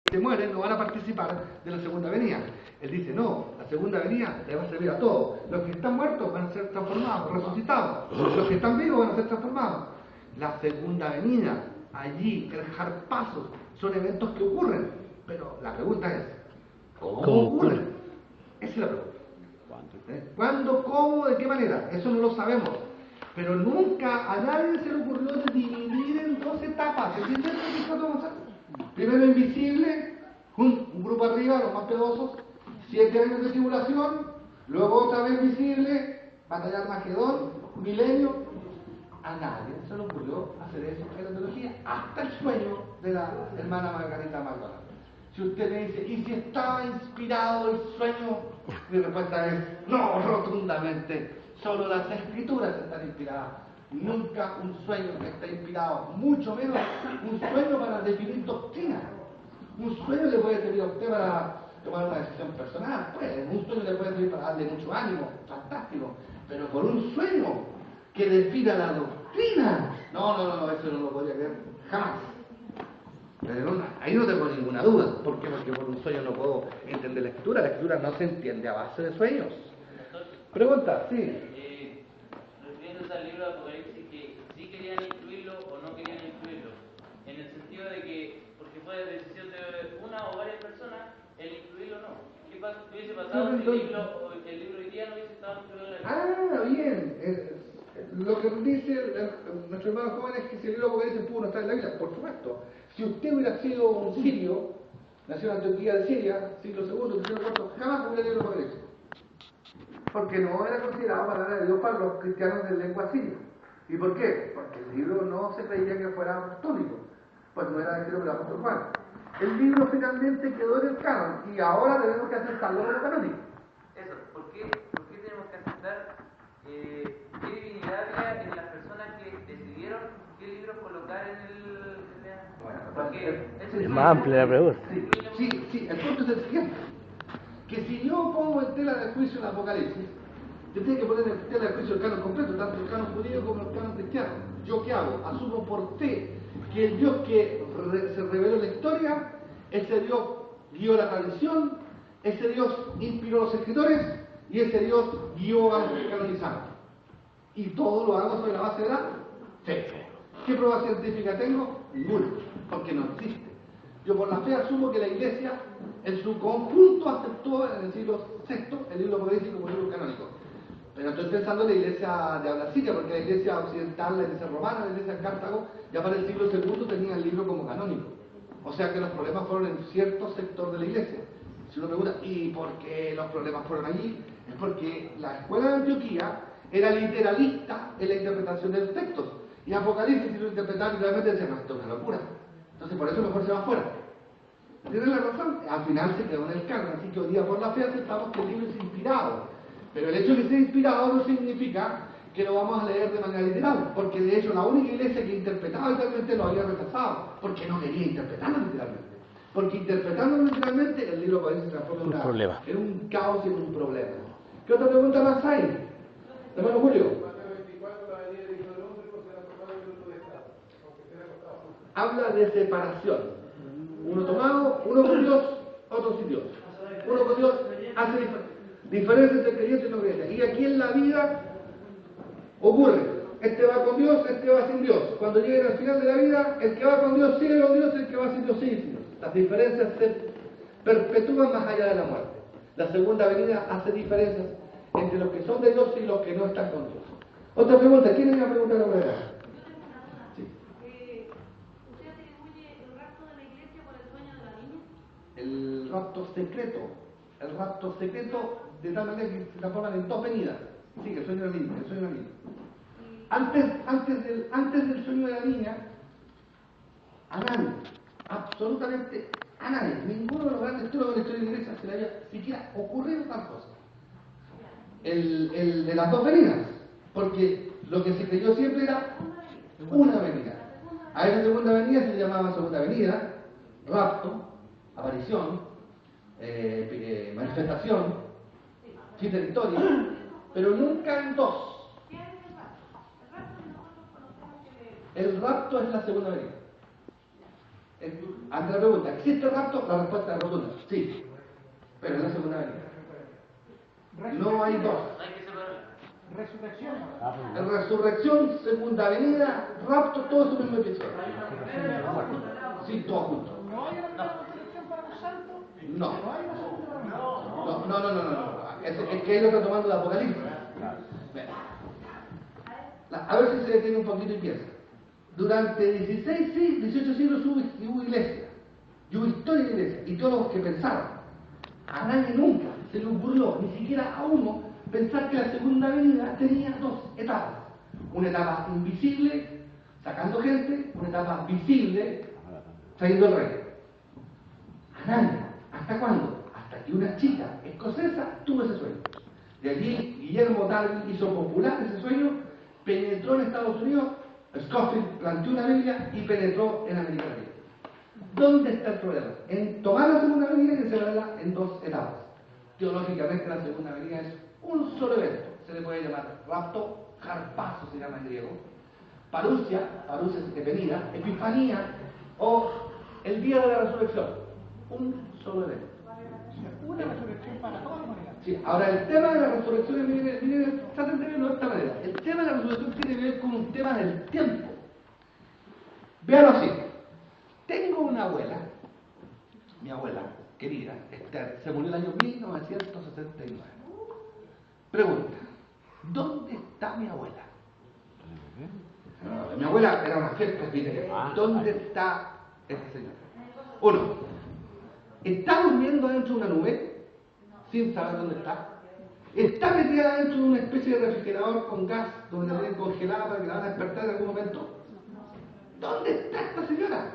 que mueren no van a participar de la segunda venida. Él dice, no, la segunda venida le va a servir a todos. Los que están muertos van a ser transformados, resucitados. Los que están vivos van a ser transformados. La segunda venida, allí, el jarpazo, son eventos que ocurren. Pero la pregunta es, ¿cómo ocurren? Esa es la pregunta. ¿Cuándo, cómo, de qué manera? Eso no lo sabemos. Pero nunca a nadie se le ocurrió dividir en dos etapas. ¿Entiendes lo que estamos haciendo? Primero invisible, un grupo arriba, los más pedosos, 7 años de tribulación, luego otra vez visible, batalla Armagedón, milenio. A nadie se le ocurrió hacer eso en la teología, hasta el sueño de la hermana Margarita Magdalena. Si usted me dice, ¿y si estaba inspirado el sueño? Mi respuesta es, no, rotundamente. Solo las escrituras están inspiradas. Nunca un sueño que está inspirado, mucho menos un sueño para definir doctrina. Un sueño le puede servir a usted para tomar una decisión personal, pues. Un sueño le puede servir para darle mucho ánimo, fantástico. Pero por un sueño que defina la doctrina, no, eso no lo podría creer jamás. Ahí no tengo ninguna duda. ¿Por qué? Porque por un sueño no puedo entender la escritura. La escritura no se entiende a base de sueños. Pregunta, sí. Refiriéndose al libro de Apocalipsis, que sí querían incluirlo o no querían incluirlo, en el sentido de que, porque fue decisión de una o varias personas, el incluirlo o no. ¿Qué hubiese pasado si el libro hoy día no hubiese estado incluido en la Biblia? Bien. Lo que dice nuestro hermano joven es que si el libro de Apocalipsis pudo no estar en la Biblia, por supuesto. Si usted hubiera sido un sirio, nació en Antioquía de Siria, siglo II, siglo IV, jamás hubiera leído el Apocalipsis. Porque no era considerado palabra de Dios para los cristianos de lengua siria. ¿Y por qué? Porque el libro no se creía que fuera apostólico, pues no era escrito por el apóstol Juan. El libro finalmente quedó en el canon y ahora tenemos que aceptarlo como canónico. Eso, ¿por qué tenemos que aceptar qué divinidad había en las personas que decidieron qué libro colocar en el... Es más amplia la pregunta. Sí, el punto es el siguiente. Que si yo pongo en tela de juicio el Apocalipsis, yo tengo que poner en tela de juicio el canon completo, tanto el canon judío como el canon cristiano. ¿Yo qué hago? Asumo por fe que el Dios que se reveló en la historia, ese Dios guió la tradición, ese Dios inspiró a los escritores y ese Dios guió a los que canonizaron. Y todo lo hago sobre la base de la fe. ¿Qué prueba científica tengo? Ninguna, porque no existe. Yo por la fe asumo que la Iglesia en su conjunto aceptó en el siglo VI el libro Apocalipsis como libro canónico. Pero estoy pensando en la Iglesia de habla siria, porque la Iglesia occidental, la Iglesia romana, la Iglesia de Cartago, ya para el siglo II tenía el libro como canónico. O sea que los problemas fueron en cierto sector de la Iglesia. Si uno pregunta, ¿y por qué los problemas fueron allí? Es porque la escuela de Antioquía era literalista en la interpretación de los textos. Y Apocalipsis, si lo interpretaban literalmente, decían, no, esto es una locura. Entonces por eso mejor se va afuera. ¿Tienen la razón? Al final se quedó en el canon, así que hoy día por la fe aceptamos que el libro es inspirado. Pero el hecho de que sea inspirado no significa que lo vamos a leer de manera literal, porque de hecho la única iglesia que interpretaba literalmente lo había rechazado, porque no quería interpretarlo literalmente. Porque interpretándolo literalmente, el libro parece se transforma en un caos y en un problema. ¿Qué otra pregunta más hay? Hermano Julio. Habla de separación. Uno tomado, uno con Dios, otro sin Dios. Uno con Dios hace diferencia entre creyente y no creyente. Y aquí en la vida ocurre. Este va con Dios, este va sin Dios. Cuando lleguen al final de la vida, el que va con Dios sigue con Dios, el que va sin Dios sigue sin Dios. Las diferencias se perpetúan más allá de la muerte. La segunda venida hace diferencias entre los que son de Dios y los que no están con Dios. Otra pregunta, ¿quién me va a preguntar ahora? El rapto secreto de tal manera que se transforman en dos venidas. Sí, el sueño de la niña, Antes del sueño de la niña, a nadie, absolutamente a nadie, ninguno de los grandes teólogos de la historia de la iglesia se le había siquiera ocurrido tal cosa. El de las dos venidas, porque lo que se creyó siempre era una venida. A esa segunda venida se le llamaba segunda venida, rapto, aparición, manifestación, fin de la historia, pero nunca en dos. El rapto es la segunda venida. Ante la pregunta, ¿existe rapto? La respuesta es rotunda, sí, pero en la segunda venida. No hay dos. Hay que separarlo. Resurrección. Resurrección, segunda venida, rapto, todo eso mismo episodio. Sí, todo junto. ¿No hay una resurrección para los santos? No. ¿No hay una segunda venida? No. Es que ahí lo está tomando el Apocalipsis. A ver si se detiene un poquito y piensa. Durante 18 siglos hubo iglesia, y hubo historia de iglesia, y todos los que pensaron, a nadie nunca se le ocurrió, ni siquiera a uno, pensar que la segunda venida tenía dos etapas. Una etapa invisible, sacando gente, una etapa visible, trayendo el rey. A nadie. ¿Hasta cuándo? Hasta que una chica escocesa tuvo ese sueño. De allí Guillermo Darwin hizo popular ese sueño, penetró en Estados Unidos, Scofield planteó una Biblia y penetró en América Latina. ¿Dónde está el problema? En tomar la segunda venida y separarla en dos etapas. Teológicamente la segunda venida es un solo evento. Se le puede llamar rapto, harpazo se llama en griego, parusia es venida, epifanía o el día de la resurrección. Un solo evento. Una resurrección para toda la humanidad. Sí, ahora el tema de la resurrección traten de verlo de esta manera. El tema de la resurrección tiene que ver con un tema del tiempo. Véanlo así. Tengo una abuela, mi abuela querida, Esther, se murió el año 1969. Pregunta, ¿dónde está mi abuela? Mi abuela era una fiel presbiteriana. ¿Dónde está ese señor? Uno, ¿está durmiendo dentro de una nube sin saber dónde está? ¿Está metida dentro de una especie de refrigerador con gas donde la tienen congelada para que la van a despertar en algún momento? ¿Dónde está esta señora?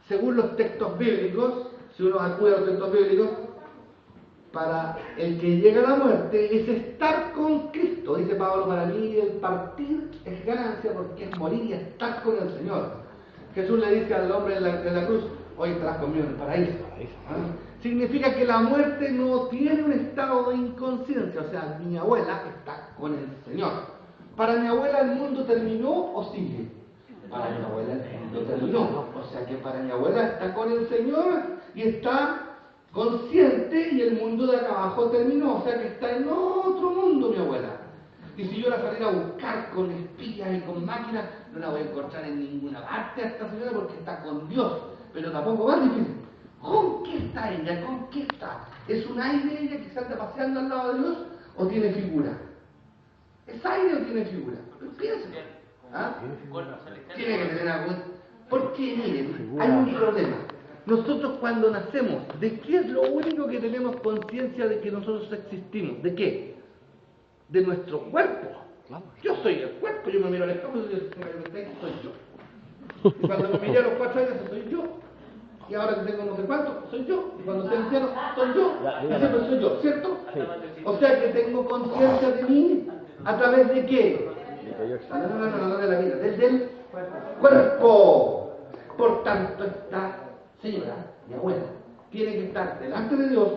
Según los textos bíblicos, si uno acude a los textos bíblicos, para el que llega a la muerte es estar con Cristo. Dice Pablo, para mí el partir es ganancia porque es morir y estar con el Señor. Jesús le dice al hombre en la cruz, hoy estarás conmigo en el paraíso. Significa que la muerte no tiene un estado de inconsciencia, o sea, mi abuela está con el Señor. Para mi abuela el mundo terminó o sigue. Para mi abuela el mundo terminó, o sea que para mi abuela está con el Señor y está consciente y el mundo de acá abajo terminó, o sea que está en otro mundo mi abuela. Y si yo la saliera a buscar con espías y con máquinas, no la voy a encontrar en ninguna parte a esta señora porque está con Dios, pero tampoco más difícil. ¿Con qué está ella? ¿Con qué está? ¿Es un aire ella que se anda paseando al lado de Dios o tiene figura? ¿Es aire o tiene figura? Piensen. ¿Ah? Tiene que tener algo. Porque miren, hay un problema. Nosotros cuando nacemos, ¿de qué es lo único que tenemos conciencia de que nosotros existimos? ¿De qué? De nuestro cuerpo. Yo soy el cuerpo, yo me miro al espejo y soy yo. Y cuando me miré a los 4 años, soy yo. Y ahora que tengo no sé cuánto, soy yo. Y cuando sea anciano, soy yo. Y siempre soy yo, ¿cierto? O sea que tengo conciencia de mí a través de qué? No de la vida, del cuerpo. Por tanto, esta señora, mi abuela, tiene que estar delante de Dios,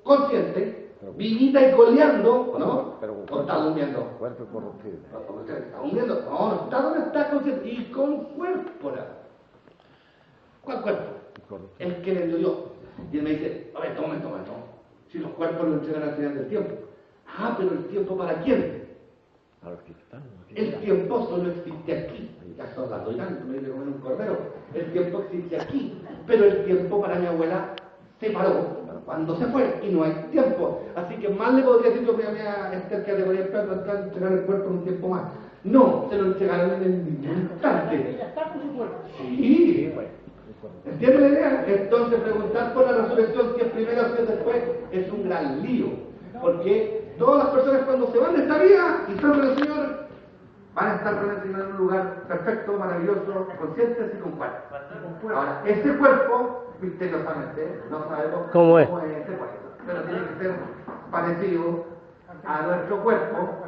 consciente, vivita y coleando, ¿no? ¿O está durmiendo? Cuerpo corruptible. ¿Está durmiendo? No está consciente. Y con cuerpo. ¿Cuál cuerpo? El que le dio Dios. Y él me dice, a ver, toma. Si los cuerpos lo entregan al final del tiempo. Ah, pero el tiempo ¿para quién? A los que están. El tiempo solo existe aquí. Ya estoy hablando tanto, me dice comer un cordero. El tiempo existe aquí. Pero el tiempo para mi abuela se paró cuando se fue y no hay tiempo. Así que más le podría decir yo a Esther que le podría entregar el cuerpo en un tiempo más. No, se lo entregaron en el mismo instante. Ella está con su cuerpo. Sí. ¿Entiende la idea? Entonces preguntar por la resurrección si es primero o si es después es un gran lío. Porque todas las personas cuando se van de esta vida y están con el Señor van a estar realmente en un lugar perfecto, maravilloso, conscientes y con cuerpo. Ahora, ese cuerpo, misteriosamente, no sabemos ¿Cómo es ese cuerpo, pero tiene que ser parecido a nuestro cuerpo.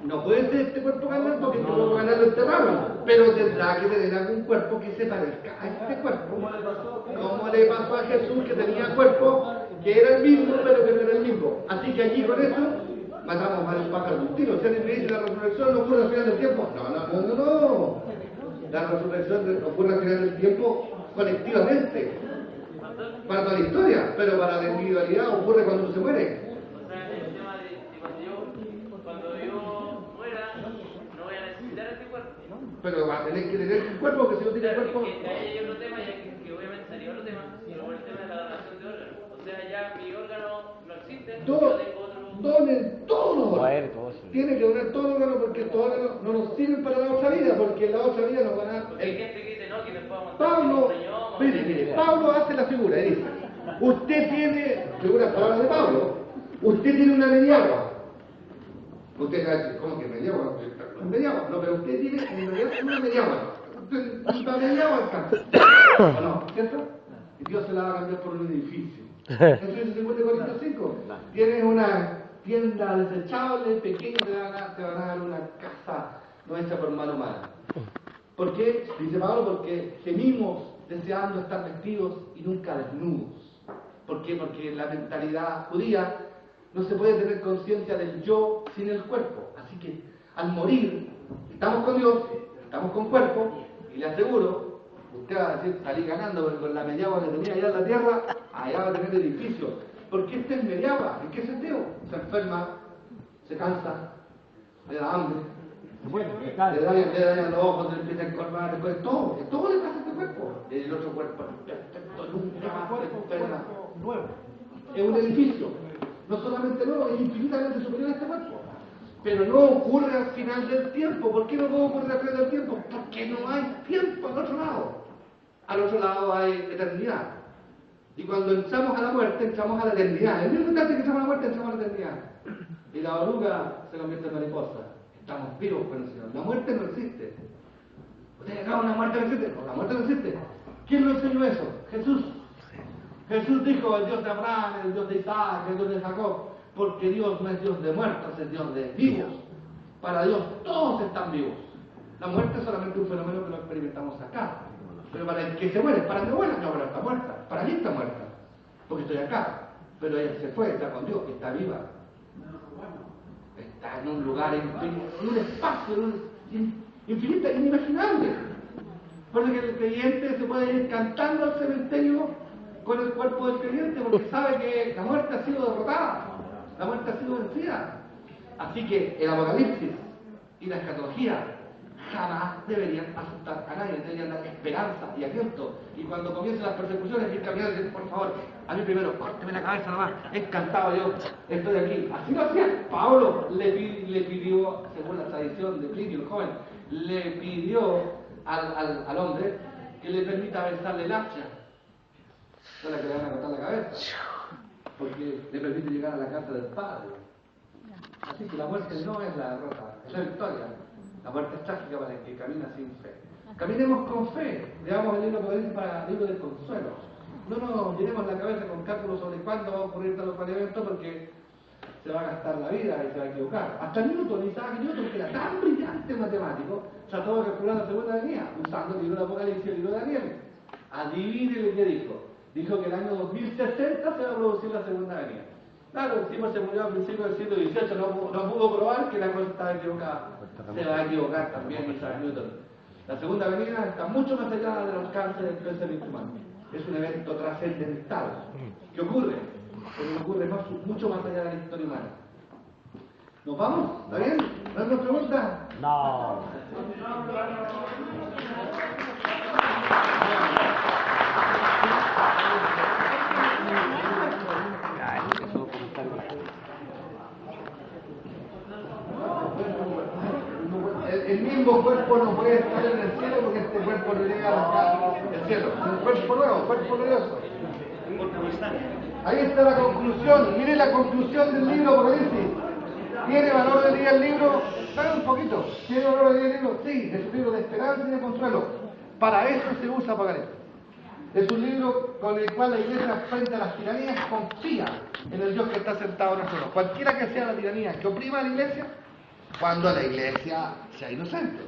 No puede ser este cuerpo carnal porque este cuerpo carnal lo enterraron, pero tendrá que tener algún cuerpo que se parezca a este cuerpo. Como le pasó a Jesús que tenía cuerpo que era el mismo, pero que no era el mismo. Así que allí con eso matamos varios pájaros de un tiro. Si alguien me dice la resurrección no ocurre al final del tiempo, no. La resurrección ocurre al final del tiempo colectivamente, para toda la historia, pero para la individualidad ocurre cuando uno se muere. O sea, el tema de cuando yo muera, no voy a necesitar este cuerpo. Pero va a tener que tener un cuerpo, que si no tiene cuerpo... Que ahí hay otro tema, ya que obviamente salió otro tema, pero el tema de la donación de órganos. O sea, ya mi órgano no existe, yo tengo otro... Donen todos los órganos. Tiene que donar todos los órganos porque estos órganos no nos sirven para la otra vida, porque en la otra vida nos van a... Porque hay gente que dice, no, que me puedo matar. Mire, Pablo hace la figura y dice, usted tiene, figuras palabras de Pablo, usted tiene una mediagua. Usted va a decir, ¿cómo que mediagua? Mediagua, no, pero usted tiene en realidad una mediagua. La mediagua alcanza. ¿O no? ¿Cierto? Y Dios se la va a cambiar por un edificio. Entonces, 50 Corintios 5, tienes una tienda desechable, pequeña, te van a dar una casa no hecha por mano humana. ¿Por qué? Dice Pablo, porque gemimos deseando estar vestidos y nunca desnudos. ¿Por qué? Porque en la mentalidad judía no se puede tener conciencia del yo sin el cuerpo. Así que al morir, estamos con Dios, estamos con cuerpo, y le aseguro, usted va a decir, salí ganando, porque con la mediagua que tenía allá en la tierra, allá va a tener edificio. Porque este es mediagua, ¿en qué sentido? Se enferma, se cansa, le da hambre, le dañan los ojos, le empieza a encorvar, después todo le pasa a este cuerpo. El otro cuerpo perfecto, nunca más se enferma. Es un edificio, no solamente nuevo, es infinitamente superior a este cuerpo. Pero no ocurre al final del tiempo. ¿Por qué no puede ocurrir al final del tiempo? Porque no hay tiempo al otro lado. Al otro lado hay eternidad. Y cuando entramos a la muerte, entramos a la eternidad. En el mismo instante que entramos a la muerte, entramos a la eternidad. Y la oruga se convierte en mariposa. Estamos vivos con el Señor. La muerte no existe. ¿Ustedes acaban la muerte no existe? No, la muerte no existe. ¿Quién nos enseñó eso? Jesús. Jesús dijo, el Dios de Abraham, el Dios de Isaac, el Dios de Jacob, porque Dios no es Dios de muertos, es Dios de vivos. Para Dios todos están vivos. La muerte es solamente un fenómeno que lo experimentamos acá. Pero para el que se muere, ¿para dónde muere? No, pero está muerta. Para mí está muerta. Porque estoy acá. Pero ella se fue, está con Dios, está viva. Está en un lugar infinito, en un espacio infinito, inimaginable. Por eso que el creyente se puede ir cantando al cementerio con el cuerpo del creyente, porque sabe que la muerte ha sido derrotada, la muerte ha sido vencida. Así que el Apocalipsis y la escatología jamás deberían asustar a nadie, deberían dar esperanza y aliento. Y cuando comiencen las persecuciones, ir caminando y decir, por favor, a mí primero, córteme la cabeza nomás, encantado yo, estoy aquí. Así lo hacía. Pablo le pidió, según la tradición de Plinio el joven, le pidió al hombre que le permita besarle el hacha, no la que le van a cortar la cabeza, porque le permite llegar a la casa del Padre. Así que la muerte no es la derrota, es la victoria. La muerte es trágica para el que camina sin fe. Caminemos con fe. Leamos el libro Apocalipsis para libro del consuelo. No nos llenemos la cabeza con cálculos sobre cuándo va a ocurrir tal o cual evento, porque se va a gastar la vida y se va a equivocar. Hasta Newton, Isaac Newton, que era tan brillante matemático, trató de calcular la segunda venida usando el libro de Apocalipsis y el libro de Daniel. Adivine lo que dijo. Dijo que el año 2060 se va a producir la segunda venida. Claro, encima se murió a principios del siglo XVIII, no pudo probar que la cosa estaba equivocada. Se va a equivocar también Isaac Newton. La segunda venida está mucho más allá del alcance del pensamiento humano. Es un evento trascendental. ¿Qué ocurre? Porque ocurre mucho más allá de la historia humana. ¿Nos vamos? ¿Está bien? ¿No hay más preguntas? No. El mismo cuerpo no puede estar en el cielo porque este cuerpo no llega al cielo. Es un cuerpo nuevo, cuerpo glorioso. Ahí está la conclusión. Mire la conclusión del libro Apocalipsis. ¿Tiene valor hoy día el libro? Dale un poquito. ¿Tiene valor hoy día el libro? Sí, es un libro de esperanza y de consuelo. Para eso se usa Apocalipsis. Es un libro con el cual la iglesia, frente a las tiranías, confía en el Dios que está sentado en el trono. Cualquiera que sea la tiranía que oprima a la iglesia, cuando la iglesia sea inocente.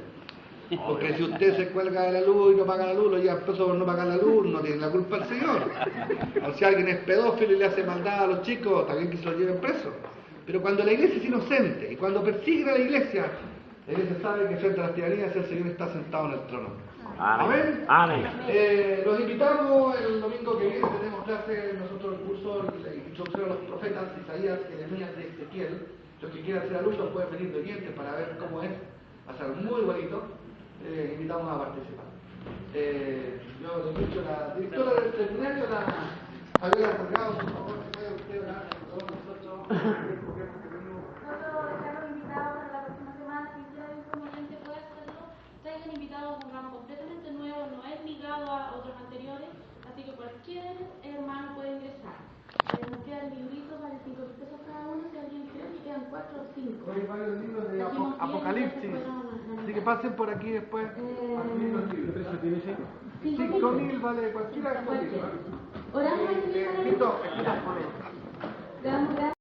Porque si usted se cuelga de la luz y no paga la luz, lo lleva preso por no pagar la luz, no tiene la culpa el Señor. O si alguien es pedófilo y le hace maldad a los chicos, también que se lo lleven preso. Pero cuando la iglesia es inocente y cuando persigue a la iglesia sabe que frente a las tiranías el Señor está sentado en el trono. Amén. Amén. Los invitamos el domingo que viene, tenemos clase nosotros el curso de introducción a los profetas, Isaías, Jeremías, de Ezequiel. Los que quieran ser alumnos pueden venir de oyentes para ver cómo es. Va a ser muy bonito. Invitamos a participar. Yo le he dicho la directora del seminario, la Fabiola Salgado, por favor, si puede usted orar con todos nosotros. Nosotros estamos invitados para la próxima semana, si usted inconveniente puede hacerlo. Traigan invitados a un programa completamente nuevo, no es ligado a otros anteriores, así que cualquier hermano puede ingresar. Nos quedan libritos, vale 5 pesos cada uno, si alguien cree que quedan 4 o 5. Hay varios libros de Apocalipsis, así que pasen por aquí después. ¿Qué precio tiene ese? 5.000 vale cualquiera de estos libros. Oramos al Señor. Escrito por Damos gracias.